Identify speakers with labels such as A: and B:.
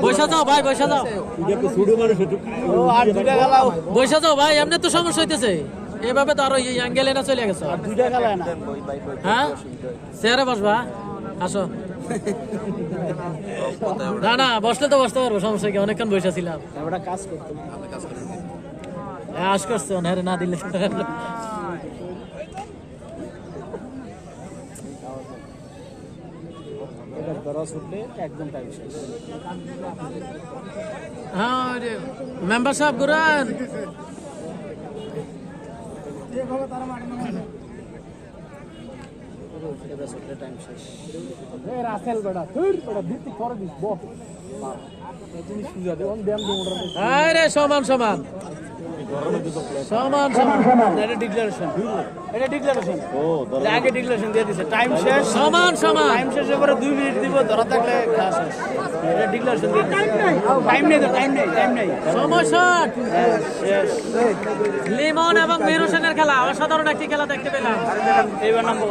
A: বৈশা যাও ভাই, বৈশা যাও, বৈশা যাও ভাই, এমনি তো সমস্যা হইতেছে। এভাবে তো আরো অ্যাঙ্গেলে না চলে গেছে। হ্যাঁ, চেয়ারে বসবা, আসো। না না, বসলে তো বসতে পারবো, সমস্যা কি, অনেকক্ষণ বসে ছিলাম। আশ করছে ওনারে না দিলে। হ্যাঁ, মেম্বার সাহেব ঘুরান। সমান সমান সমান সমান,
B: এটা ডিক্লারেশন, এটা ডিক্লারেশন। আগে ডিক্লারেশন দিয়ে দিছে, টাইম শেষ,
A: সমান সমান,
B: টাইম শেষের পরে 2 মিনিট দিব, ধরা থাকলে খাওয়া শেষ। এটা ডিক্লারেশন দিয়ে দিছে। টাইম নেই তো, টাইম নেই, টাইম নেই।
A: সময় শট।
B: শেষ।
A: লিমন এবং মেরুসেনের খেলা, অসাধারণ একটি খেলা দেখতে পেলাম।
B: এইবার নাম্বার